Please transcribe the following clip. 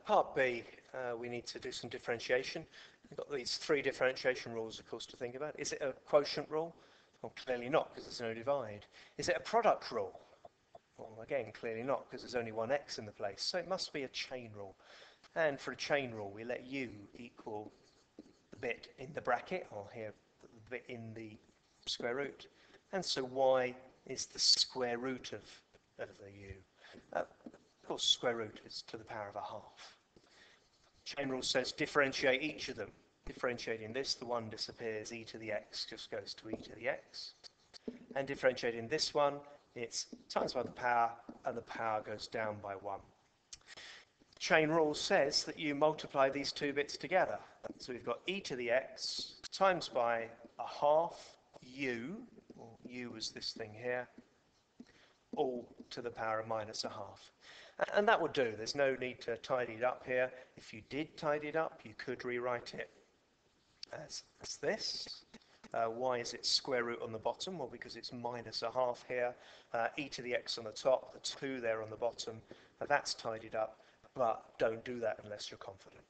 Part B, we need to do some differentiation. We've got these three differentiation rules, of course, to think about. Is it a quotient rule? Well, clearly not, because there's no divide. Is it a product rule? Well, again, clearly not, because there's only one x in the place. So it must be a chain rule. And for a chain rule, we let u equal the bit in the bracket, or here, the bit in the square root. And so y is the square root of the u. Of course, square root is to the power of a half. Chain rule says differentiate each of them. Differentiating this, the 1 disappears, e to the x just goes to e to the x. And differentiating this one, it's times by the power, and the power goes down by 1. Chain rule says that you multiply these two bits together. So we've got e to the x times by a half u, or u is this thing here, all to the power of minus a half. And that would do. There's no need to tidy it up here. If you did tidy it up, you could rewrite it as this. Why is it square root on the bottom? Well, because it's minus a half here. E to the x on the top, the 2 there on the bottom. That's tidied up, but don't do that unless you're confident.